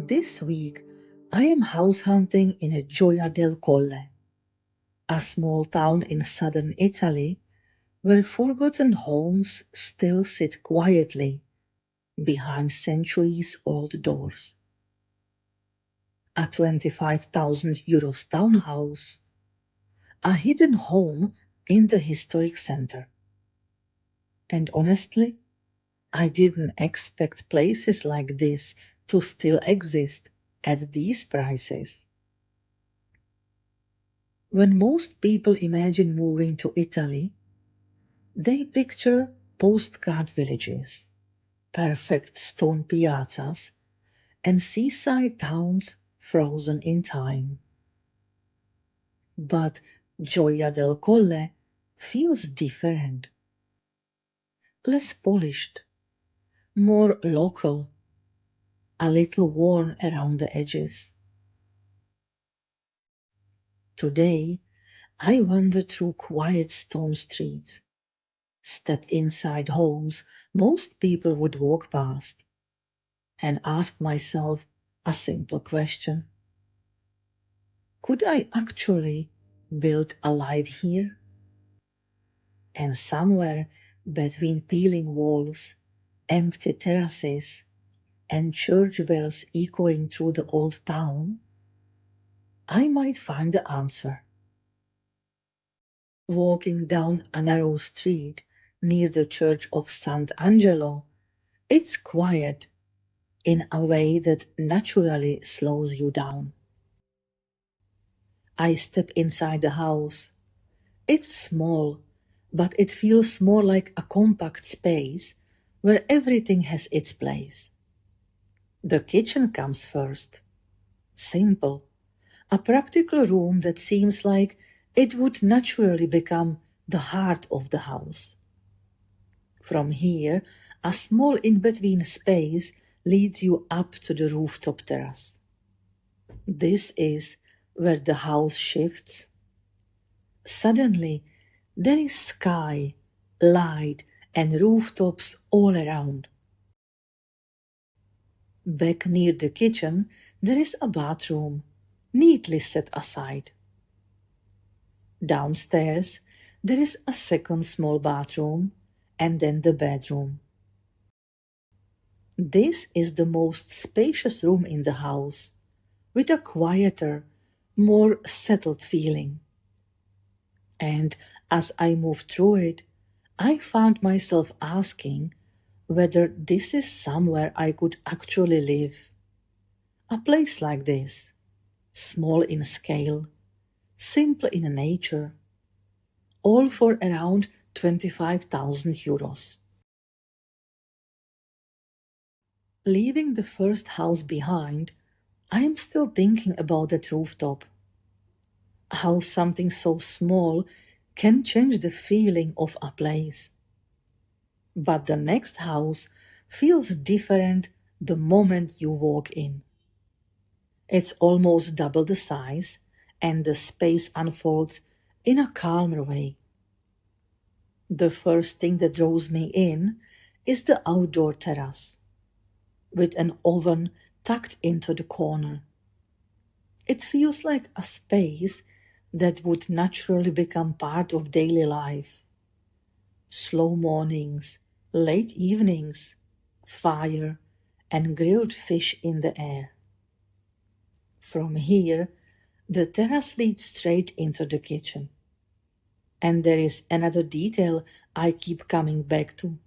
This week, I am house hunting in a Gioia del Colle, a small town in southern Italy where forgotten homes still sit quietly behind centuries-old doors. A 25,000 euros townhouse, a hidden home in the historic center. And honestly, I didn't expect places like this to still exist at these prices. When most people imagine moving to Italy, they picture postcard villages, perfect stone piazzas, and seaside towns frozen in time. But Gioia del Colle feels different, less polished, more local, a little worn around the edges. Today, I wander through quiet stone streets, step inside homes most people would walk past, and ask myself a simple question. Could I actually build a life here? And somewhere between peeling walls, empty terraces, and church bells echoing through the old town, I might find the answer. Walking down a narrow street near the church of Sant'Angelo, it's quiet in a way that naturally slows you down. I step inside the house. It's small, but it feels more like a compact space where everything has its place. The kitchen comes first. Simple. A practical room that seems like it would naturally become the heart of the house. From here, a small in-between space leads you up to the rooftop terrace. This is where the house shifts. Suddenly, there is sky, light, and rooftops all around. Back near the kitchen, there is a bathroom, neatly set aside. Downstairs, there is a second small bathroom, and then the bedroom. This is the most spacious room in the house, with a quieter, more settled feeling. And as I moved through it, I found myself asking whether this is somewhere I could actually live. A place like this, small in scale, simple in nature, all for around 25,000 euros. Leaving the first house behind, I am still thinking about that rooftop. How something so small can change the feeling of a place. But the next house feels different the moment you walk in. It's almost double the size, and the space unfolds in a calmer way. The first thing that draws me in is the outdoor terrace, with an oven tucked into the corner. It feels like a space that would naturally become part of daily life. Slow mornings, late evenings, fire, and grilled fish in the air. From here, the terrace leads straight into the kitchen. And there is another detail I keep coming back to.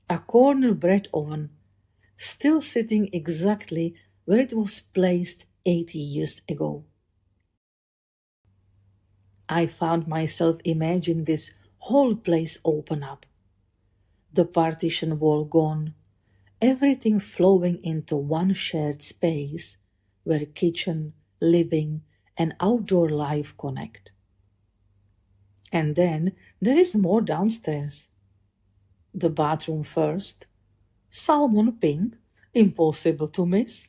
A corner bread oven, still sitting exactly where it was placed 80 years ago. I found myself imagining this whole place open up. The partition wall gone, everything flowing into one shared space where kitchen, living, and outdoor life connect. And then there is more downstairs. The bathroom first, salmon pink, impossible to miss.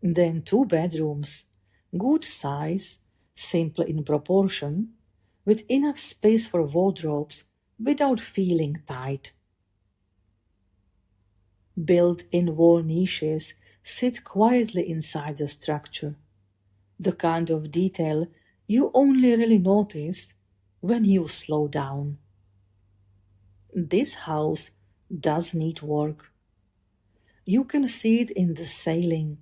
Then two bedrooms, good size, simple in proportion, with enough space for wardrobes without feeling tight. Built-in wall niches sit quietly inside the structure, the kind of detail you only really notice when you slow down. This house does need work. You can see it in the ceiling,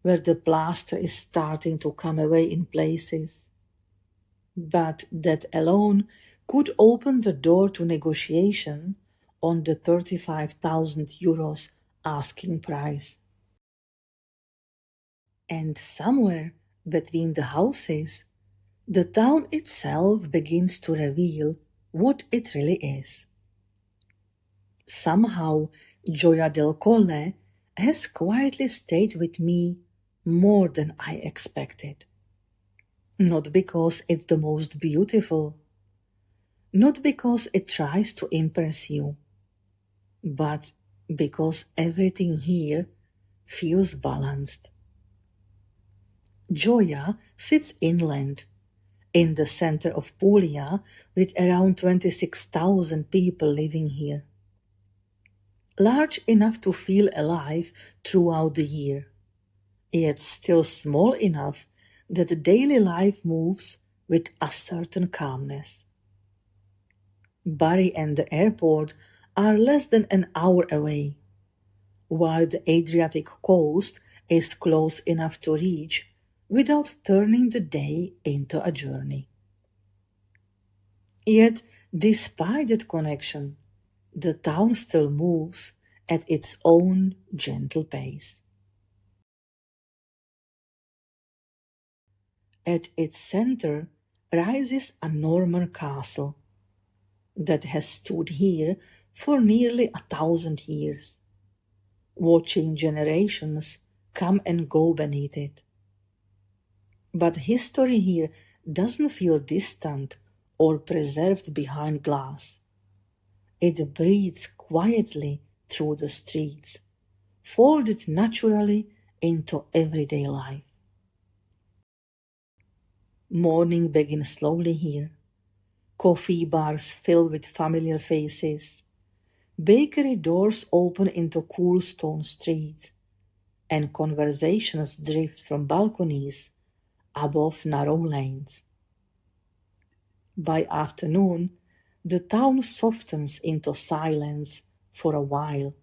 where the plaster is starting to come away in places. But that alone could open the door to negotiation on the 35,000 euros asking price. And somewhere between the houses, the town itself begins to reveal what it really is. Somehow, Gioia del Colle has quietly stayed with me more than I expected. Not because it's the most beautiful, not because it tries to impress you, but because everything here feels balanced. Gioia sits inland, in the center of Puglia, with around 26,000 people living here. Large enough to feel alive throughout the year, yet still small enough that daily life moves with a certain calmness. Bari and the airport are less than an hour away, while the Adriatic coast is close enough to reach without turning the day into a journey. Yet, despite that connection, the town still moves at its own gentle pace. At its center rises a Norman castle that has stood here for nearly 1,000 years, watching generations come and go beneath it. But history here doesn't feel distant or preserved behind glass. It breathes quietly through the streets, folded naturally into everyday life. Morning begins slowly here. Coffee bars fill with familiar faces. Bakery doors open into cool stone streets, and conversations drift from balconies above narrow lanes. By afternoon, the town softens into silence for a while,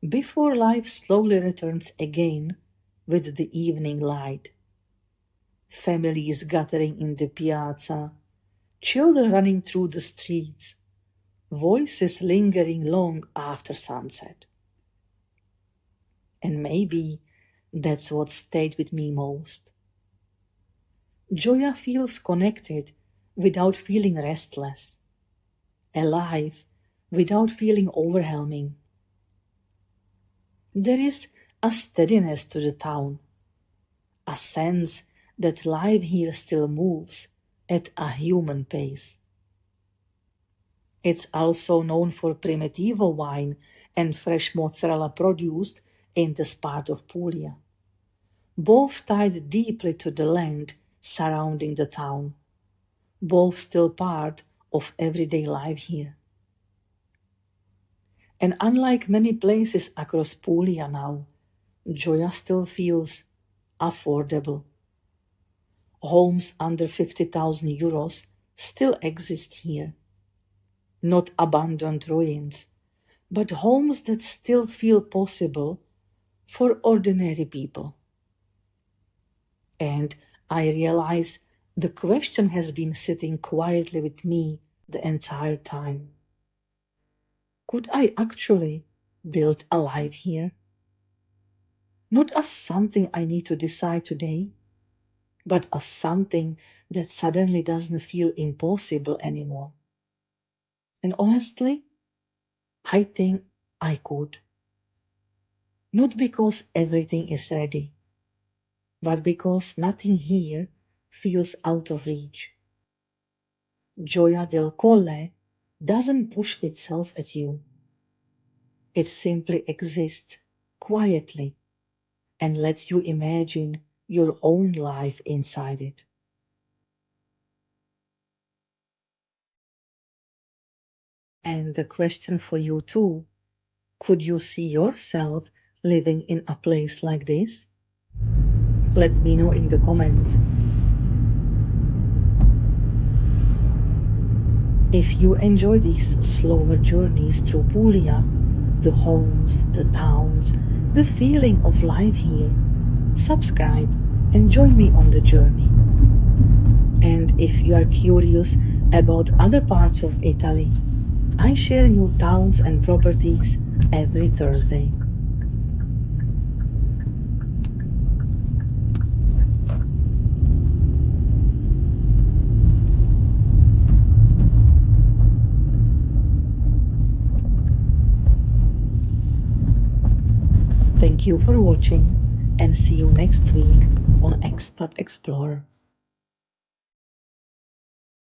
before life slowly returns again with the evening light. Families gathering in the piazza, children running through the streets, voices lingering long after sunset. And maybe that's what stayed with me most. Gioia feels connected without feeling restless, alive without feeling overwhelming. There is a steadiness to the town, a sense that life here still moves at a human pace. It's also known for Primitivo wine and fresh mozzarella produced in this part of Puglia, both tied deeply to the land surrounding the town, both still part of everyday life here. And unlike many places across Puglia now, Gioia still feels affordable. Homes under 50,000 euros still exist here. Not abandoned ruins, but homes that still feel possible for ordinary people. And I realize the question has been sitting quietly with me the entire time. Could I actually build a life here? Not as something I need to decide today, but as something that suddenly doesn't feel impossible anymore. And honestly, I think I could. Not because everything is ready, but because nothing here feels out of reach. Gioia del Colle doesn't push itself at you. It simply exists quietly and lets you imagine your own life inside it. And the question for you too, could you see yourself living in a place like this? Let me know in the comments. If you enjoy these slower journeys through Puglia, the homes, the towns, the feeling of life here, subscribe and join me on the journey. And if you are curious about other parts of Italy, I share new towns and properties every Thursday. Thank you for watching and see you next week on Expat Explorer.